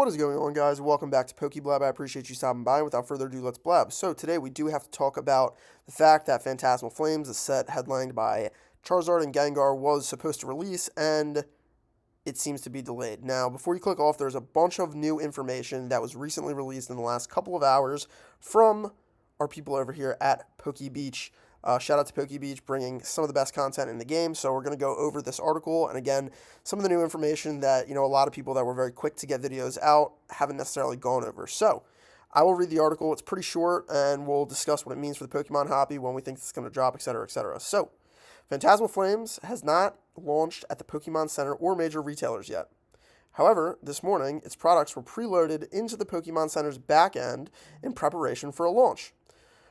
What is going on, guys? Welcome back to Blab. I appreciate you stopping by. Without further ado, let's blab. So today we do have to talk about the fact that Phantasmal Flames, a set headlined by Charizard and Gengar, was supposed to release, and it seems to be delayed. Now, before you click off, there's a bunch of new information that was recently released in the last couple of hours from our people over here at PokeBeach. Shout out to PokeBeach, bringing some of the best content in the game. So we're going to go over this article, and again, some of the new information that a lot of people that were very quick to get videos out haven't necessarily gone over. So I will read the article. It's pretty short, and we'll discuss what it means for the Pokemon hobby, when we think it's going to drop, etc., etc. So, Phantasmal Flames has not launched at the Pokemon Center or major retailers yet. However, this morning, its products were preloaded into the Pokemon Center's back end in preparation for a launch.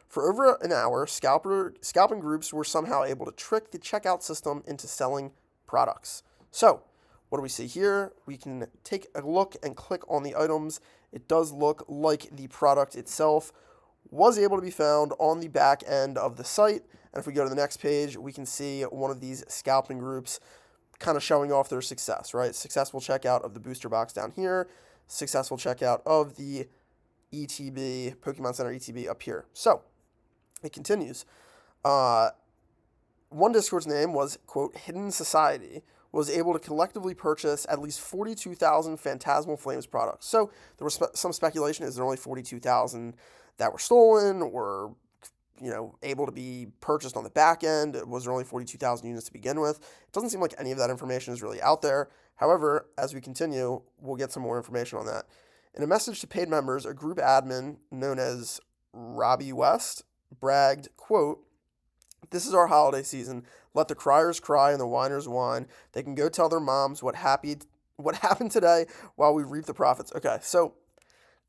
For over an hour, scalping groups were somehow able to trick the checkout system into selling products. So, what do we see here? We can take a look and click on the items. It does look like the product itself was able to be found on the back end of the site. And if we go to the next page, we can see one of these scalping groups kind of showing off their success, right? Successful checkout of the booster box down here, successful checkout of the ETB, Pokemon Center ETB up here. So, it continues. One Discord's name was, quote, Hidden Society, was able to collectively purchase at least 42,000 Phantasmal Flames products. So there was some speculation, is there only 42,000 that were stolen or, able to be purchased on the back end? Was there only 42,000 units to begin with? It doesn't seem like any of that information is really out there. However, as we continue, we'll get some more information on that. In a message to paid members, a group admin known as Robbie West bragged, quote, This is our holiday season. Let the criers cry and the whiners whine. They can go tell their moms what happened today while we reap the profits. Okay, so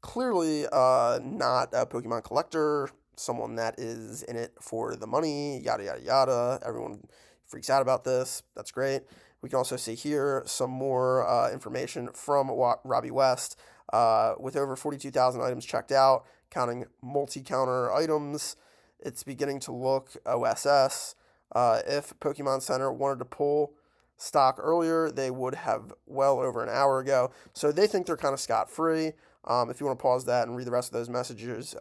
clearly not a Pokemon collector, someone that is in it for the money, yada, yada, yada. Everyone freaks out about this. That's great. We can also see here some more information from Robbie West. With over 42,000 items checked out, counting multi-counter items, it's beginning to look OSS. If Pokemon Center wanted to pull stock earlier, they would have well over an hour ago. So they think they're kind of scot-free. If you want to pause that and read the rest of those messages,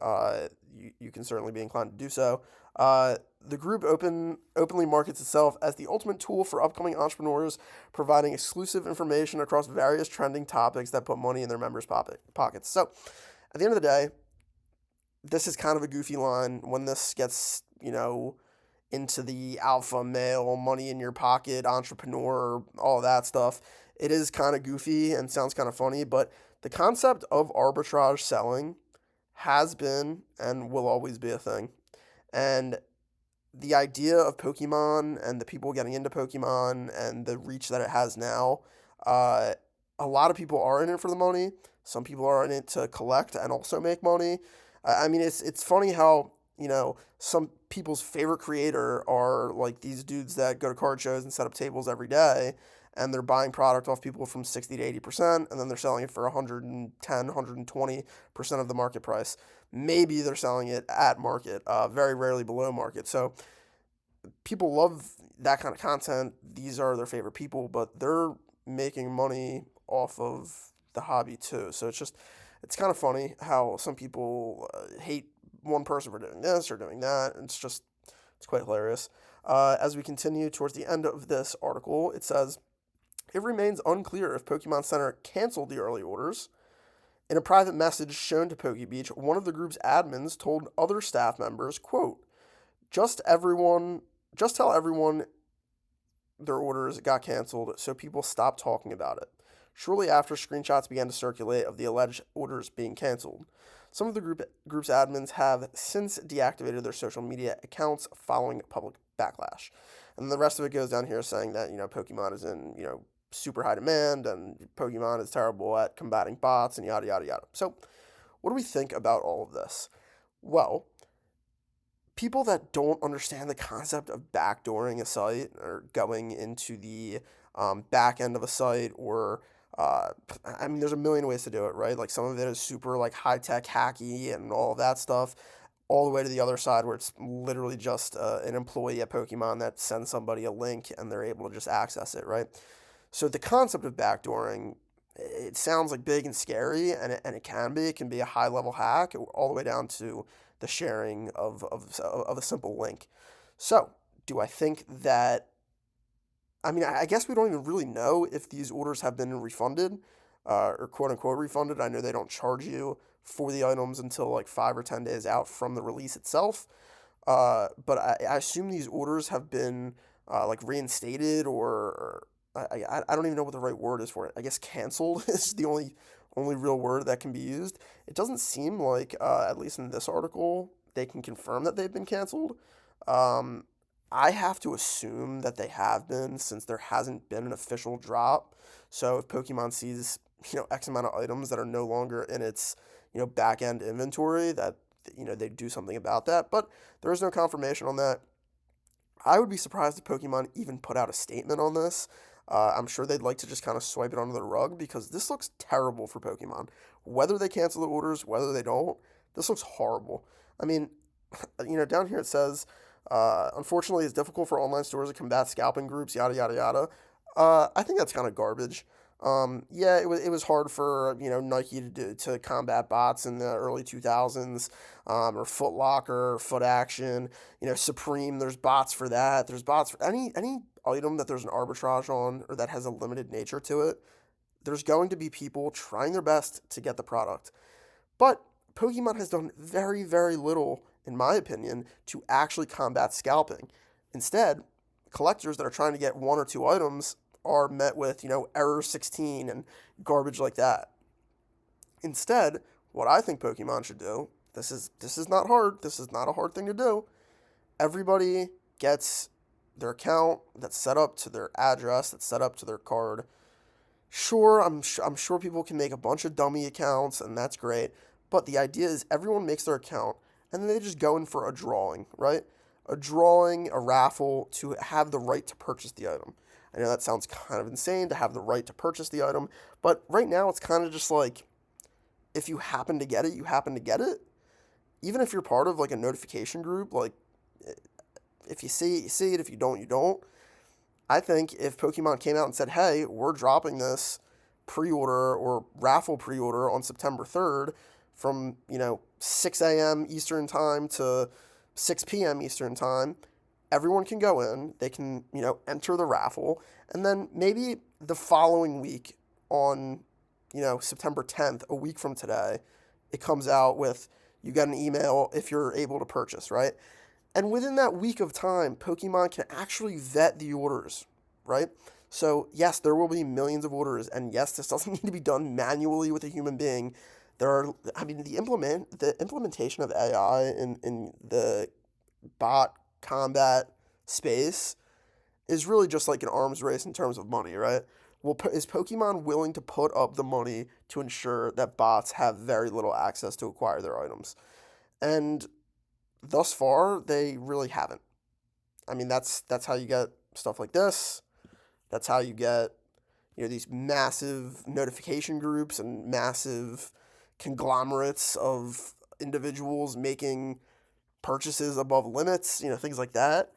you can certainly be inclined to do so. The group openly markets itself as the ultimate tool for upcoming entrepreneurs, providing exclusive information across various trending topics that put money in their members' pockets. So, at the end of the day, this is kind of a goofy line. When this gets, into the alpha male, money in your pocket, entrepreneur, all of that stuff, it is kind of goofy and sounds kind of funny, but the concept of arbitrage selling has been and will always be a thing. And the idea of Pokemon and the people getting into Pokemon and the reach that it has now, a lot of people are in it for the money. Some people are in it to collect and also make money. I mean, it's funny how, some people's favorite creator are like these dudes that go to card shows and set up tables every day, and they're buying product off people from 60 to 80%, and then they're selling it for 110, 120% of the market price. Maybe they're selling it at market, very rarely below market. So people love that kind of content. These are their favorite people, but they're making money off of the hobby too. So it's kind of funny how some people hate one person for doing this or doing that. It's quite hilarious. As we continue towards the end of this article, it says, it remains unclear if Pokemon Center canceled the early orders. In a private message shown to PokeBeach, one of the group's admins told other staff members, quote, just tell everyone their orders got canceled so people stopped talking about it. Shortly after, screenshots began to circulate of the alleged orders being canceled. Some of the group's admins have since deactivated their social media accounts following public backlash. And the rest of it goes down here saying that, Pokemon is in, super high demand and Pokemon is terrible at combating bots and yada, yada, yada. So what do we think about all of this? Well, people that don't understand the concept of backdooring a site or going into the back end of a site or there's a million ways to do it, right? Like some of it is super like high-tech hacky and all of that stuff, all the way to the other side where it's literally just an employee at Pokemon that sends somebody a link and they're able to just access it, right? So the concept of backdooring it sounds like big and scary, and it can be. It can be a high level hack, all the way down to the sharing of a simple link. So, do I think that? I mean, I guess we don't even really know if these orders have been refunded, or quote unquote refunded. I know they don't charge you for the items until like 5 or 10 days out from the release itself. But I assume these orders have been like reinstated, or I don't even know what the right word is for it. I guess canceled is the only real word that can be used. It doesn't seem like, at least in this article, they can confirm that they've been canceled. Um, I have to assume that they have been, since there hasn't been an official drop. So if Pokemon sees, X amount of items that are no longer in its, back end inventory, that, they do something about that. But there is no confirmation on that. I would be surprised if Pokemon even put out a statement on this. I'm sure they'd like to just kind of swipe it under the rug, because this looks terrible for Pokemon. Whether they cancel the orders, whether they don't, this looks horrible. I mean, down here it says, unfortunately, it's difficult for online stores to combat scalping groups, yada, yada, yada. I think that's kind of garbage. Yeah, it was hard for, Nike to combat bots in the early 2000s, or Foot Locker, Foot Action, Supreme. There's bots for that. There's bots for any item that there's an arbitrage on, or that has a limited nature to it. There's going to be people trying their best to get the product. But Pokemon has done very, very little, in my opinion, to actually combat scalping. Instead, collectors that are trying to get one or two items are met with, error 16 and garbage like that. Instead, what I think Pokemon should do, this is not hard. This is not a hard thing to do. Everybody gets their account that's set up to their address, that's set up to their card. Sure, I'm sure people can make a bunch of dummy accounts, and that's great. But the idea is everyone makes their account, and then they just go in for a drawing, right? A drawing, a raffle, to have the right to purchase the item. I know that sounds kind of insane, to have the right to purchase the item, but right now it's kind of just like, if you happen to get it, you happen to get it. Even if you're part of like a notification group, like, if you see it, you see it. If you don't, you don't. I think if Pokemon came out and said, "Hey, we're dropping this pre-order or raffle pre-order on September 3rd from, 6 a.m. Eastern Time to 6 p.m. Eastern Time," everyone can go in, they can, enter the raffle, and then maybe the following week on, September 10th, a week from today, it comes out with, you get an email if you're able to purchase, right? And within that week of time, Pokemon can actually vet the orders, right? So, yes, there will be millions of orders, and yes, this doesn't need to be done manually with a human being. I mean, the implementation of AI in the bot combat space is really just like an arms race in terms of money, right? Well, is Pokemon willing to put up the money to ensure that bots have very little access to acquire their items? And thus far, they really haven't. I mean, that's how you get stuff like this. That's how you get, these massive notification groups and massive conglomerates of individuals making purchases above limits, things like that.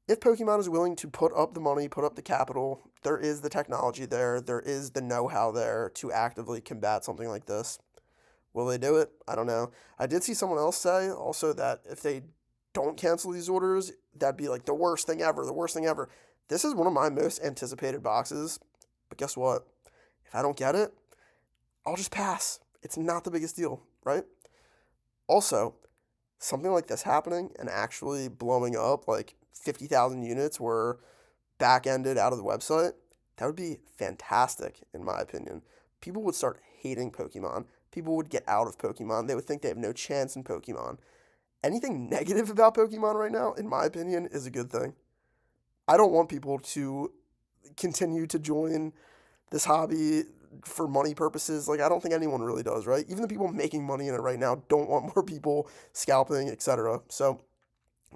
If Pokemon is willing to put up the money, put up the capital, there is the technology there is the know-how there to actively combat something like this. Will they do it? I don't know. I did see someone else say also that if they don't cancel these orders, that'd be like the worst thing ever, the worst thing ever. This is one of my most anticipated boxes, but guess what? If I don't get it, I'll just pass. It's not the biggest deal, right? Also, something like this happening and actually blowing up, like 50,000 units were back ended out of the website, that would be fantastic, in my opinion. People would start hating Pokemon. People would get out of Pokemon. They would think they have no chance in Pokemon. Anything negative about Pokemon right now, in my opinion, is a good thing. I don't want people to continue to join this hobby for money purposes. Like, I don't think anyone really does, right? Even the people making money in it right now don't want more people scalping, etc. So,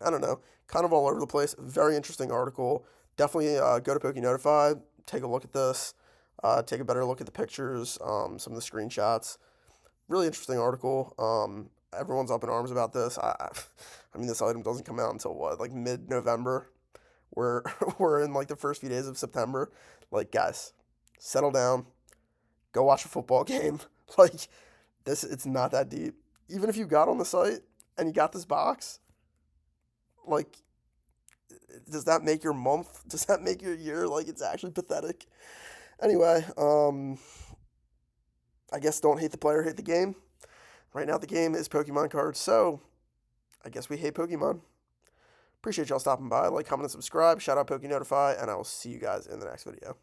I don't know. Kind of all over the place. Very interesting article. Definitely go to Notify, take a look at this, take a better look at the pictures, some of the screenshots. Really interesting article. Everyone's up in arms about this. I mean, this item doesn't come out until what, like mid-November. We're we're in like the first few days of September. Like, guys, settle down, go watch a football game. Like, it's not that deep. Even if you got on the site and you got this box, like, does that make your month? Does that make your year? Like, it's actually pathetic. Anyway, I guess don't hate the player, hate the game. Right now, the game is Pokemon cards, so I guess we hate Pokemon. Appreciate y'all stopping by. Like, comment, and subscribe. Shout out PokeNotify, and I will see you guys in the next video.